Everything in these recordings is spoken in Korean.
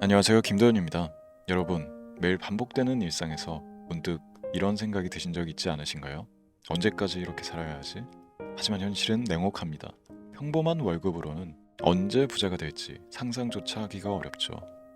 안녕하세요, 김도현입니다. 여러분, 매일 반복되는 일상에서 문득 이런 생각이 드신 적 있지 않으신가요? 언제까지 이렇게 살아야 하지? 하지만 현실은 냉혹합니다. 평범한 월급으로는 언제 부자가 될지 상상조차 하기가 어렵죠.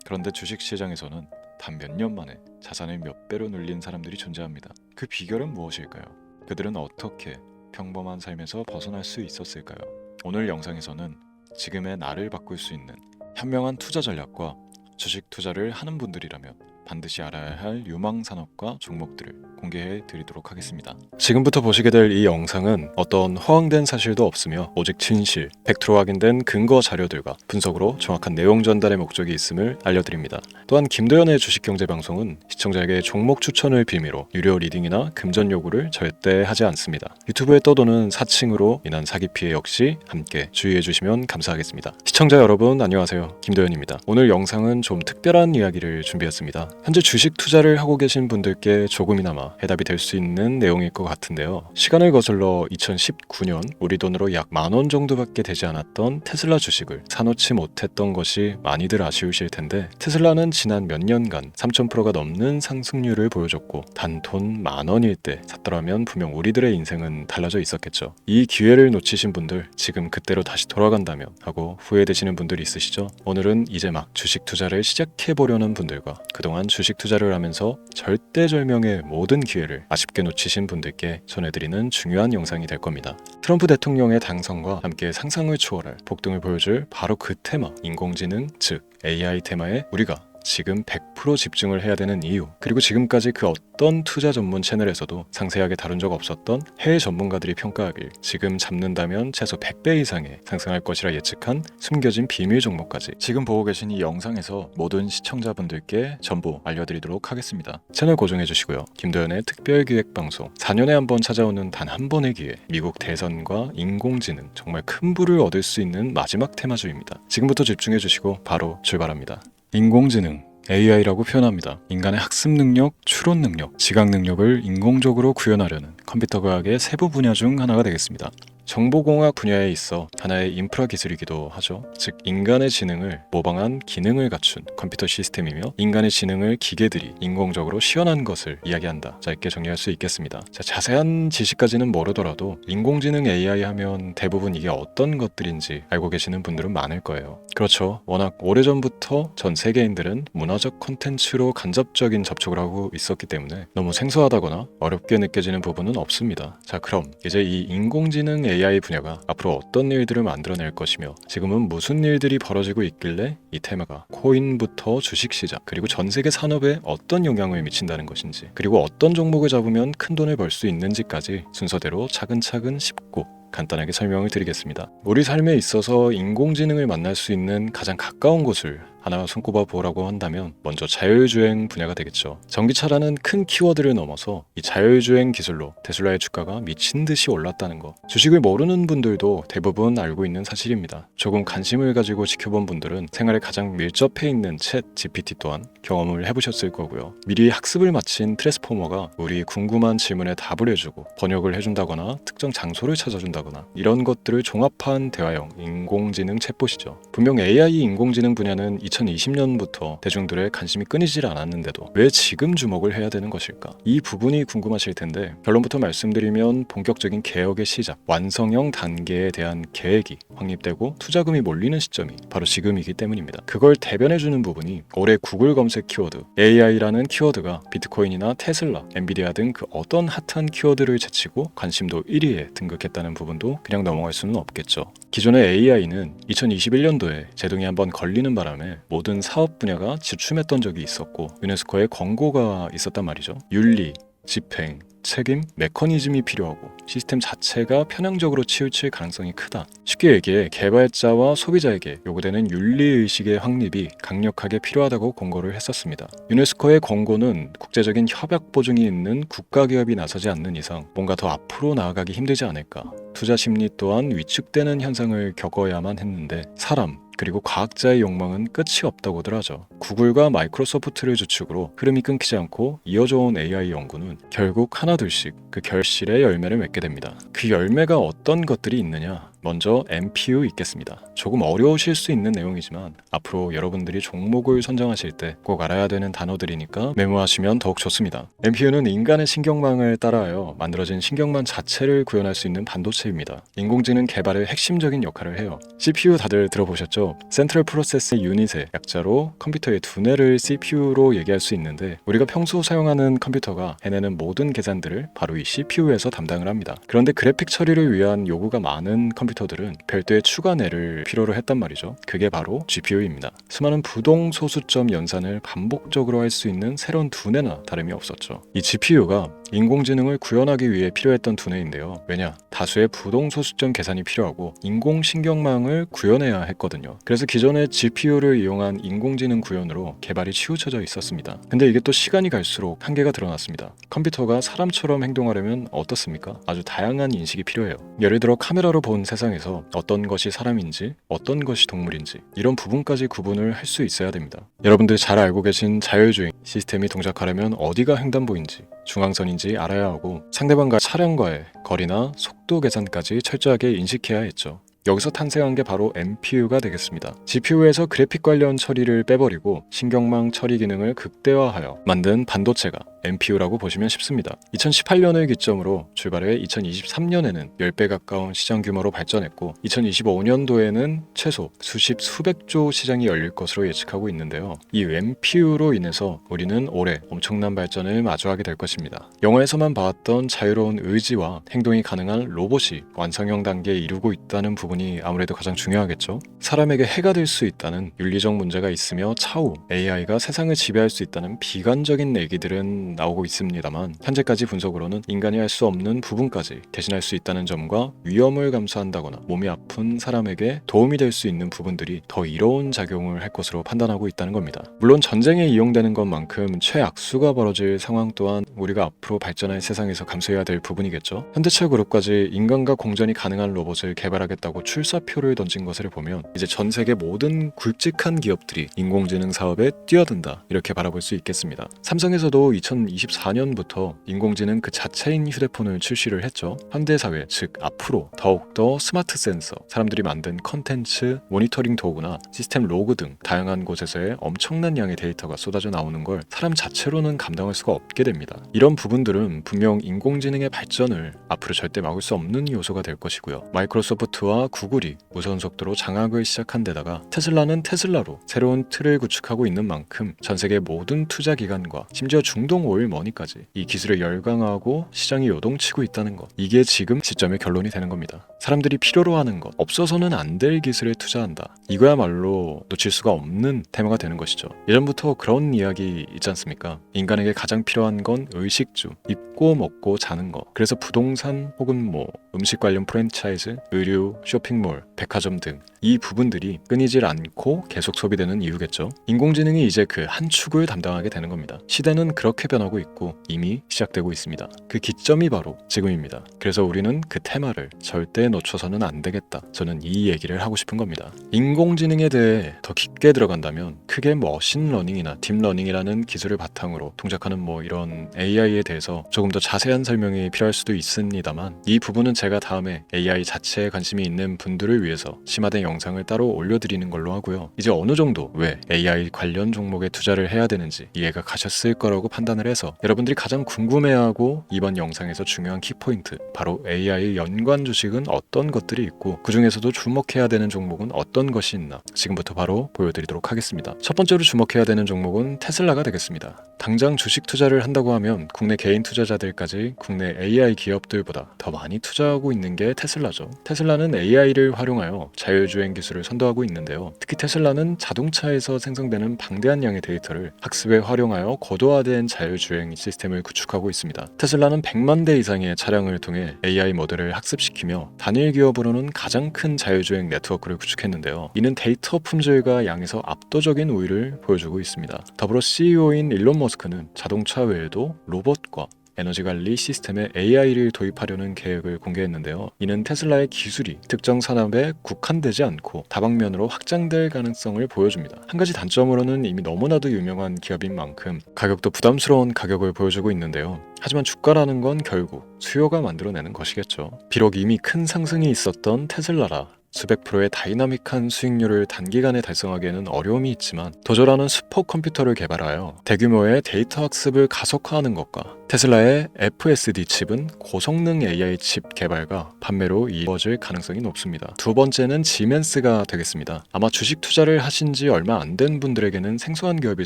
그런데 주식시장에서는 단 몇 년 만에 자산을 몇 배로 늘린 사람들이 존재합니다. 그 비결은 무엇일까요? 그들은 어떻게 평범한 삶에서 벗어날 수 있었을까요? 오늘 영상에서는 지금의 나를 바꿀 수 있는 현명한 투자 전략과 주식 투자를 하는 분들이라면 반드시 알아야 할 유망 산업과 종목들을 공개해 드리도록 하겠습니다. 지금부터 보시게 될 이 영상은 어떤 허황된 사실도 없으며 오직 진실, 팩트로 확인된 근거 자료들과 분석으로 정확한 내용 전달의 목적이 있음을 알려드립니다. 또한 김도현의 주식경제방송은 시청자에게 종목 추천을 빌미로 유료 리딩이나 금전 요구를 절대 하지 않습니다. 유튜브에 떠도는 사칭으로 인한 사기 피해 역시 함께 주의해 주시면 감사하겠습니다. 시청자 여러분 안녕하세요, 김도현입니다. 오늘 영상은 좀 특별한 이야기를 준비했습니다. 현재 주식 투자를 하고 계신 분들께 조금이나마 해답이 될 수 있는 내용일 것 같은데요. 시간을 거슬러 2019년 우리 돈으로 약 10,000원 정도밖에 되지 않았던 테슬라 주식을 사놓지 못했던 것이 많이들 아쉬우실 텐데, 테슬라는 지난 몇 년간 3,000%가 넘는 상승률을 보여줬고 단 돈 10,000원일 때 샀더라면 분명 우리들의 인생은 달라져 있었겠죠. 이 기회를 놓치신 분들, 지금 그때로 다시 돌아간다면 하고 후회되시는 분들 있으시죠? 오늘은 이제 막 주식 투자를 시작해보려는 분들과 그동안 주식 투자를 하면서 절대절명의 모든 기회를 아쉽게 놓치신 분들께 전해드리는 중요한 영상이 될 겁니다. 트럼프 대통령의 당선과 함께 상상을 초월할 폭등을 보여줄 바로 그 테마, 인공지능, 즉 AI 테마에 우리가 지금 100% 집중을 해야 되는 이유, 그리고 지금까지 그 어떤 투자 전문 채널에서도 상세하게 다룬 적 없었던 해외 전문가들이 평가하길 지금 잡는다면 최소 100배 이상의 상승할 것이라 예측한 숨겨진 비밀 종목까지 지금 보고 계신 이 영상에서 모든 시청자분들께 전부 알려드리도록 하겠습니다. 채널 고정해 주시고요. 김도현의 특별기획방송, 4년에 한 번 찾아오는 단 한 번의 기회, 미국 대선과 인공지능, 정말 큰 부를 얻을 수 있는 마지막 테마주입니다. 지금부터 집중해 주시고 바로 출발합니다. 인공지능, AI라고 표현합니다. 인간의 학습 능력, 추론 능력, 지각 능력을 인공적으로 구현하려는 컴퓨터 과학의 세부 분야 중 하나가 되겠습니다. 정보공학 분야에 있어 하나의 인프라 기술이기도 하죠. 즉 인간의 지능을 모방한 기능을 갖춘 컴퓨터 시스템이며, 인간의 지능을 기계들이 인공적으로 시연한 것을 이야기한다. 짧게 정리할 수 있겠습니다. 자세한 지식까지는 모르더라도 인공지능 AI 하면 대부분 이게 어떤 것들인지 알고 계시는 분들은 많을 거예요. 그렇죠. 워낙 오래전부터 전 세계인들은 문화적 콘텐츠로 간접적인 접촉을 하고 있었기 때문에 너무 생소하다거나 어렵게 느껴지는 부분은 없습니다. 자, 그럼 이제 이 인공지능 AI 분야가 앞으로 어떤 일들을 만들어낼 것이며 지금은 무슨 일들이 벌어지고 있길래 이 테마가 코인부터 주식시장 그리고 전 세계 산업에 어떤 영향을 미친다는 것인지, 그리고 어떤 종목을 잡으면 큰 돈을 벌 수 있는지까지 순서대로 차근차근 쉽고 간단하게 설명을 드리겠습니다. 우리 삶에 있어서 인공지능을 만날 수 있는 가장 가까운 곳을 하나 손꼽아 보라고 한다면 먼저 자율주행 분야가 되겠죠. 전기차라는 큰 키워드를 넘어서 이 자율주행 기술로 테슬라의 주가가 미친 듯이 올랐다는 것, 주식을 모르는 분들도 대부분 알고 있는 사실입니다. 조금 관심을 가지고 지켜본 분들은 생활에 가장 밀접해 있는 챗 GPT 또한 경험을 해보셨을 거고요. 미리 학습을 마친 트랜스포머가 우리 궁금한 질문에 답을 해주고 번역을 해준다거나 특정 장소를 찾아준다거나 이런 것들을 종합한 대화형 인공지능 챗봇이죠. 분명 AI 인공지능 분야는 2020년부터 대중들의 관심이 끊이질 않았는데도 왜 지금 주목을 해야 되는 것일까? 이 부분이 궁금하실 텐데, 결론부터 말씀드리면 본격적인 개혁의 시작, 완성형 단계에 대한 계획이 확립되고 투자금이 몰리는 시점이 바로 지금이기 때문입니다. 그걸 대변해주는 부분이 올해 구글 검색 키워드 AI라는 키워드가 비트코인이나 테슬라, 엔비디아 등 그 어떤 핫한 키워드를 제치고 관심도 1위에 등극했다는 부분도 그냥 넘어갈 수는 없겠죠. 기존의 AI는 2021년도에 제동이 한번 걸리는 바람에 모든 사업 분야가 주춤했던 적이 있었고, 유네스코의 권고가 있었단 말이죠. 윤리, 집행, 책임, 메커니즘이 필요하고 시스템 자체가 편향적으로 치우칠 가능성이 크다. 쉽게 얘기해 개발자와 소비자에게 요구되는 윤리의식의 확립이 강력하게 필요하다고 권고를 했었습니다. 유네스코의 권고는 국제적인 협약 보증이 있는 국가기업이 나서지 않는 이상 뭔가 더 앞으로 나아가기 힘들지 않을까. 투자 심리 또한 위축되는 현상을 겪어야만 했는데, 사람 그리고 과학자의 욕망은 끝이 없다고들 하죠. 구글과 마이크로소프트를 주축으로 흐름이 끊기지 않고 이어져온 AI 연구는 결국 하나둘씩 그 결실의 열매를 맺게 됩니다. 그 열매가 어떤 것들이 있느냐? 먼저 MPU 있겠습니다. 조금 어려우실 수 있는 내용이지만 앞으로 여러분들이 종목을 선정하실 때 꼭 알아야 되는 단어들이니까 메모하시면 더욱 좋습니다. MPU는 인간의 신경망을 따라하여 만들어진 신경망 자체를 구현할 수 있는 반도체입니다. 인공지능 개발의 핵심적인 역할을 해요. CPU 다들 들어보셨죠? 센트럴 프로세스 유닛의 약자로 컴퓨터의 두뇌를 CPU로 얘기할 수 있는데, 우리가 평소 사용하는 컴퓨터가 해내는 모든 계산들을 바로 이 CPU에서 담당을 합니다. 그런데 그래픽 처리를 위한 요구가 많은 컴퓨터들은 별도의 추가 뇌를 필요로 했단 말이죠. 그게 바로 GPU입니다. 수많은 부동 소수점 연산을 반복적으로 할 수 있는 새로운 두뇌나 다름이 없었죠. 이 GPU가 인공지능을 구현하기 위해 필요했던 두뇌인데요. 왜냐? 다수의 부동 소수점 계산이 필요하고 인공신경망을 구현해야 했거든요. 그래서 기존의 GPU를 이용한 인공지능 구현으로 개발이 치우쳐져 있었습니다. 근데 이게 또 시간이 갈수록 한계가 드러났습니다. 컴퓨터가 사람처럼 행동하려면 어떻습니까? 아주 다양한 인식이 필요해요. 예를 들어 카메라로 본 세상에서 어떤 것이 사람인지 어떤 것이 동물인지 이런 부분까지 구분을 할 수 있어야 됩니다. 여러분들 잘 알고 계신 자율주행 시스템이 동작하려면 어디가 횡단보인지 중앙선인지 알아야 하고 상대방과 차량과의 거리나 속도 계산까지 철저하게 인식해야 했죠. 여기서 탄생한 게 바로 MPU가 되겠습니다. GPU에서 그래픽 관련 처리를 빼버리고 신경망 처리 기능을 극대화하여 만든 반도체가 MPU라고 보시면 쉽습니다. 2018년을 기점으로 출발해 2023년에는 10배 가까운 시장 규모로 발전했고 2025년도에는 최소 수백조 시장이 열릴 것으로 예측하고 있는데요. 이 MPU로 인해서 우리는 올해 엄청난 발전을 마주하게 될 것입니다. 영화에서만 봐왔던 자유로운 의지와 행동이 가능한 로봇이 완성형 단계에 이르고 있다는 부분이 아무래도 가장 중요하겠죠. 사람에게 해가 될 수 있다는 윤리적 문제가 있으며 차후 AI가 세상을 지배할 수 있다는 비관적인 얘기들은 나오고 있습니다만, 현재까지 분석으로는 인간이 할 수 없는 부분까지 대신할 수 있다는 점과 위험을 감수한다거나 몸이 아픈 사람에게 도움이 될 수 있는 부분들이 더 이로운 작용을 할 것으로 판단하고 있다는 겁니다. 물론 전쟁에 이용되는 것만큼 최악수가 벌어질 상황 또한 우리가 앞으로 발전할 세상에서 감수해야 될 부분이겠죠. 현대차 그룹까지 인간과 공전이 가능한 로봇을 개발하겠다고 출사표를 던진 것을 보면 이제 전 세계 모든 굵직한 기업들이 인공지능 사업에 뛰어든다, 이렇게 바라볼 수 있겠습니다. 삼성에서도 2024년부터 인공지능 그 자체인 휴대폰을 출시를 했죠. 현대사회, 즉 앞으로 더욱더 스마트 센서, 사람들이 만든 컨텐츠, 모니터링 도구나 시스템 로그 등 다양한 곳에서의 엄청난 양의 데이터가 쏟아져 나오는 걸 사람 자체로는 감당할 수가 없게 됩니다. 이런 부분들은 분명 인공지능의 발전을 앞으로 절대 막을 수 없는 요소가 될 것이고요. 마이크로소프트와 구글이 무선 속도로 장악을 시작한 데다가 테슬라는 테슬라로 새로운 틀을 구축하고 있는 만큼 전 세계 모든 투자 기관과 심지어 중동 오일 머니까지 이 기술을 열광하고 시장이 요동치고 있다는 것, 이게 지금 시점의 결론이 되는 겁니다. 사람들이 필요로 하는 것, 없어서는 안 될 기술에 투자한다, 이거야말로 놓칠 수가 없는 테마가 되는 것이죠. 예전부터 그런 이야기 있지 않습니까? 인간에게 가장 필요한 건 의식주, 입고 먹고 자는 것. 그래서 부동산 혹은 음식 관련 프랜차이즈, 의류, 쇼핑몰, 백화점 등 이 부분들이 끊이질 않고 계속 소비되는 이유겠죠. 인공지능이 이제 그 한 축을 담당하게 되는 겁니다. 시대는 그렇게 변하고 있고 이미 시작되고 있습니다. 그 기점이 바로 지금입니다. 그래서 우리는 그 테마를 절대 놓쳐서는 안 되겠다, 저는 이 얘기를 하고 싶은 겁니다. 인공지능에 대해 더 깊게 들어간다면 크게 머신러닝이나 딥러닝이라는 기술을 바탕으로 동작하는 이런 AI에 대해서 조금 더 자세한 설명이 필요할 수도 있습니다만, 이 부분은 제가 다음에 AI 자체에 관심이 있는 분들을 위해서 심화된 영상을 따로 올려드리는 걸로 하고요. 이제 어느 정도 왜 AI 관련 종목에 투자를 해야 되는지 이해가 가셨을 거라고 판단을 해서 여러분들이 가장 궁금해하고 이번 영상에서 중요한 키포인트, 바로 AI 연관 주식은 어떤 것들이 있고 그 중에서도 주목해야 되는 종목은 어떤 것이 있나 지금부터 바로 보여드리도록 하겠습니다. 첫 번째로 주목해야 되는 종목은 테슬라가 되겠습니다. 당장 주식 투자를 한다고 하면 국내 개인 투자자들까지 국내 AI 기업들보다 더 많이 투자하고 있는 게 테슬라죠. 테슬라는 AI를 활용하여 자율주행 기술을 선도하고 있는데요. 특히 테슬라는 자동차에서 생성되는 방대한 양의 데이터를 학습에 활용하여 고도화된 자율주행 시스템을 구축하고 있습니다. 테슬라는 100만 대 이상의 차량을 통해 AI 모델을 학습시키며 단일 기업으로는 가장 큰 자율주행 네트워크를 구축했는데요. 이는 데이터 품질과 양에서 압도적인 우위를 보여주고 있습니다. 더불어 CEO인 일론 머스크는 자동차 외에도 로봇과 에너지 관리 시스템에 AI를 도입하려는 계획을 공개했는데요. 이는 테슬라의 기술이 특정 산업에 국한되지 않고 다방면으로 확장될 가능성을 보여줍니다. 한 가지 단점으로는 이미 너무나도 유명한 기업인 만큼 가격도 부담스러운 가격을 보여주고 있는데요. 하지만 주가라는 건 결국 수요가 만들어내는 것이겠죠. 비록 이미 큰 상승이 있었던 테슬라라 수백 프로의 다이나믹한 수익률을 단기간에 달성하기에는 어려움이 있지만 도저라는 슈퍼컴퓨터를 개발하여 대규모의 데이터 학습을 가속화하는 것과 테슬라의 FSD 칩은 고성능 AI 칩 개발과 판매로 이루어질 가능성이 높습니다. 두 번째는 지멘스가 되겠습니다. 아마 주식 투자를 하신 지 얼마 안 된 분들에게는 생소한 기업일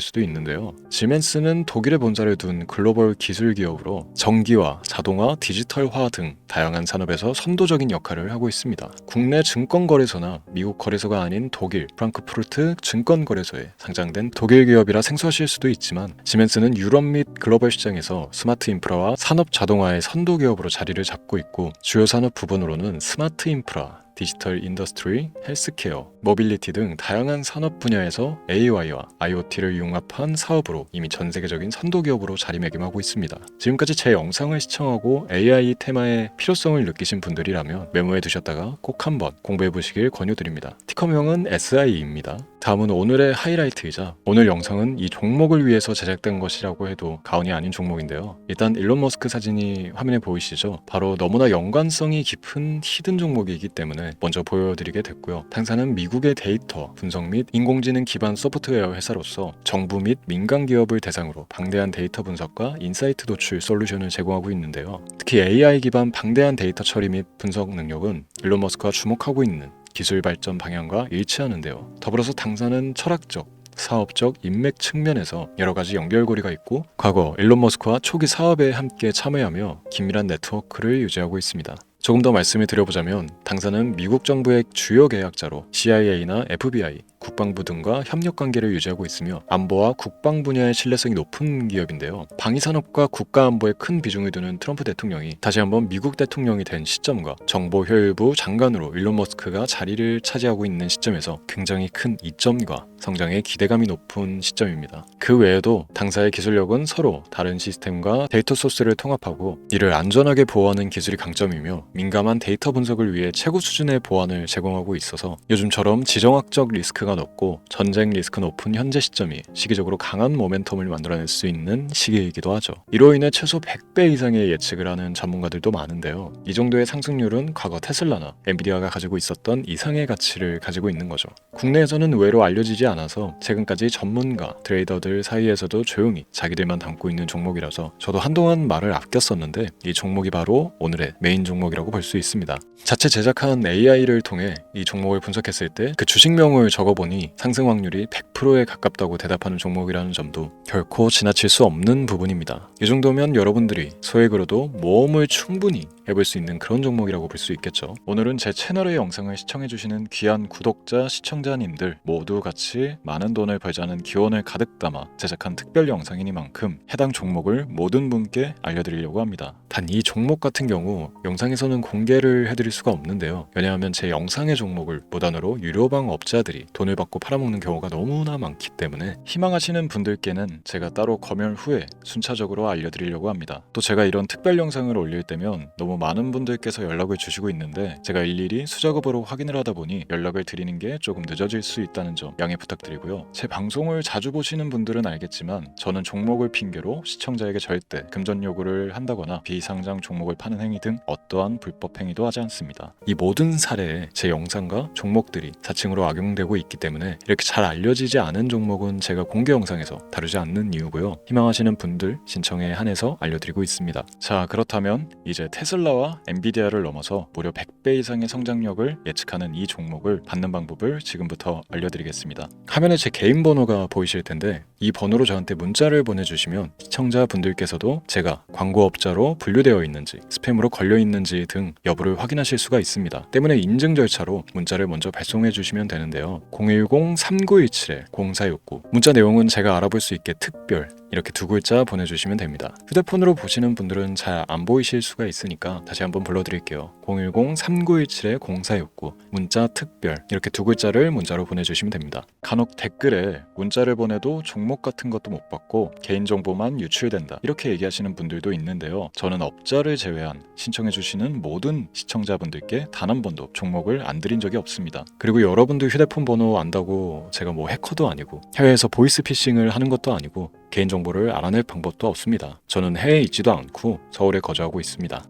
수도 있는데요. 지멘스는 독일에 본사를 둔 글로벌 기술 기업으로 전기와 자동화, 디지털화 등 다양한 산업에서 선도적인 역할을 하고 있습니다. 국내 증권거래소나 미국 거래소가 아닌 독일 프랑크푸르트 증권거래소에 상장된 독일 기업이라 생소하실 수도 있지만 지멘스는 유럽 및 글로벌 시장에서 스마트 인프라와 산업 자동화의 선도 기업으로 자리를 잡고 있고 주요 산업 부분으로는 스마트 인프라, 디지털 인더스트리, 헬스케어, 모빌리티 등 다양한 산업 분야에서 AI와 IoT를 융합한 사업으로 이미 전 세계적인 선도 기업으로 자리매김하고 있습니다. 지금까지 제 영상을 시청하고 AI 테마의 필요성을 느끼신 분들이라면 메모해 두셨다가 꼭 한번 공부해 보시길 권유드립니다. 티커명은 SI입니다. 다음은 오늘의 하이라이트이자 오늘 영상은 이 종목을 위해서 제작된 것이라고 해도 과언이 아닌 종목인데요. 일단 일론 머스크 사진이 화면에 보이시죠? 바로 너무나 연관성이 깊은 히든 종목이기 때문에 먼저 보여드리게 됐고요. 당사는 미국의 데이터 분석 및 인공지능 기반 소프트웨어 회사로서 정부 및 민간 기업을 대상으로 방대한 데이터 분석과 인사이트 도출 솔루션을 제공하고 있는데요. 특히 AI 기반 방대한 데이터 처리 및 분석 능력은 일론 머스크가 주목하고 있는 기술 발전 방향과 일치하는데요. 더불어서 당사는 철학적, 사업적, 인맥 측면에서 여러 가지 연결고리가 있고 과거 일론 머스크와 초기 사업에 함께 참여하며 긴밀한 네트워크를 유지하고 있습니다. 조금 더 말씀을 드려보자면 당사는 미국 정부의 주요 계약자로 CIA나 FBI, 국방부 등과 협력관계를 유지하고 있으며 안보와 국방 분야의 신뢰성이 높은 기업인데요. 방위산업과 국가안보에 큰 비중을 두는 트럼프 대통령이 다시 한번 미국 대통령이 된 시점과 정보효율부 장관으로 일론 머스크가 자리를 차지하고 있는 시점에서 굉장히 큰 이점과 성장에 기대감이 높은 시점입니다. 그 외에도 당사의 기술력은 서로 다른 시스템과 데이터 소스를 통합하고 이를 안전하게 보호하는 기술이 강점이며 민감한 데이터 분석을 위해 최고 수준의 보안을 제공하고 있어서 요즘처럼 지정학적 리스크가 높고 전쟁 리스크 높은 현재 시점이 시기적으로 강한 모멘텀을 만들어낼 수 있는 시기이기도 하죠. 이로 인해 최소 100배 이상의 예측을 하는 전문가들도 많은데요. 이 정도의 상승률은 과거 테슬라나 엔비디아가 가지고 있었던 이상의 가치를 가지고 있는 거죠. 국내에서는 의외로 알려지지 않아서 최근까지 전문가, 트레이더들 사이에서도 조용히 자기들만 담고 있는 종목이라서 저도 한동안 말을 아꼈었는데 이 종목이 바로 오늘의 메인 종목이라고 볼 수 있습니다. 자체 제작한 AI를 통해 이 종목을 분석했을 때 그 주식명을 적어보니 상승 확률이 100%에 가깝다고 대답하는 종목이라는 점도 결코 지나칠 수 없는 부분입니다. 이 정도면 여러분들이 소액으로도 모험을 충분히 해볼 수 있는 그런 종목이라고 볼 수 있겠죠. 오늘은 제 채널의 영상을 시청해주시는 귀한 구독자, 시청자님들 모두 같이 많은 돈을 벌자는 기원을 가득 담아 제작한 특별 영상이니만큼 해당 종목을 모든 분께 알려드리려고 합니다. 단 이 종목 같은 경우 영상에서는 공개를 해드릴 수가 없는데요. 왜냐하면 제 영상의 종목을 무단으로 유료방 업자들이 돈을 받고 팔아먹는 경우가 너무나 많기 때문에 희망하시는 분들께는 제가 따로 검열 후에 순차적으로 알려드리려고 합니다. 또 제가 이런 특별 영상을 올릴 때면 너무 많은 분들께서 연락을 주시고 있는데 제가 일일이 수작업으로 확인을 하다 보니 연락을 드리는 게 조금 늦어질 수 있다는 점 양해 부탁드리고요. 제 방송을 자주 보시는 분들은 알겠지만 저는 종목을 핑계로 시청자에게 절대 금전 요구를 한다거나 비상장 종목을 파는 행위 등 어떠한 불법 행위도 하지 않습니다. 이 모든 사례에 제 영상과 종목들이 사칭으로 악용되고 있기 때문에 이렇게 잘 알려지지 않은 종목은 제가 공개 영상에서 다루지 않는 이유고요. 희망하시는 분들 신청에 한해서 알려드리고 있습니다. 자, 그렇다면 이제 테슬라와 엔비디아를 넘어서 무려 100배 이상의 성장력을 예측하는 이 종목을 받는 방법을 지금부터 알려드리겠습니다. 화면에 제 개인 번호가 보이실 텐데 이 번호로 저한테 문자를 보내주시면 시청자분들께서도 제가 광고업자로 분류되어 있는지 스팸으로 걸려 있는지 등 여부를 확인하실 수가 있습니다. 때문에 인증 절차로 문자를 먼저 발송해 주시면 되는데요. 010-3917-0469 문자 내용은 제가 알아볼 수 있게 특별 이렇게 두 글자 보내주시면 됩니다. 휴대폰으로 보시는 분들은 잘 안 보이실 수가 있으니까 다시 한번 불러드릴게요. 010-3917-0469 문자 특별 이렇게 두 글자를 문자로 보내주시면 됩니다. 간혹 댓글에 문자를 보내도 종목 같은 것도 못 받고 개인정보만 유출된다 이렇게 얘기하시는 분들도 있는데요. 저는 업자를 제외한 신청해주시는 모든 시청자분들께 단 한 번도 종목을 안 드린 적이 없습니다. 그리고 여러분들 휴대폰 번호 안다고 제가 뭐 해커도 아니고 해외에서 보이스피싱을 하는 것도 아니고 개인정보를 알아낼 방법도 없습니다. 저는 해외에 있지도 않고 서울에 거주하고 있습니다.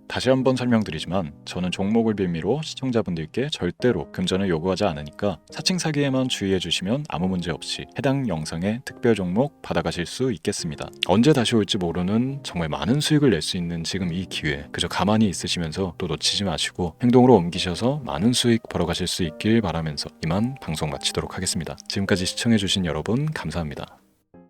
다시 한번 설명드리지만 저는 종목을 빌미로 시청자분들께 절대로 금전을 요구하지 않으니까 사칭 사기에만 주의해 주시면 아무 문제 없이 해당 영상의 특별 종목 받아가실 수 있겠습니다. 언제 다시 올지 모르는 정말 많은 수익을 낼 수 있는 지금 이 기회 그저 가만히 있으시면서 또 놓치지 마시고 행동으로 옮기셔서 많은 수익 벌어가실 수 있길 바라면서 이만 방송 마치도록 하겠습니다. 지금까지 시청해 주신 여러분 감사합니다.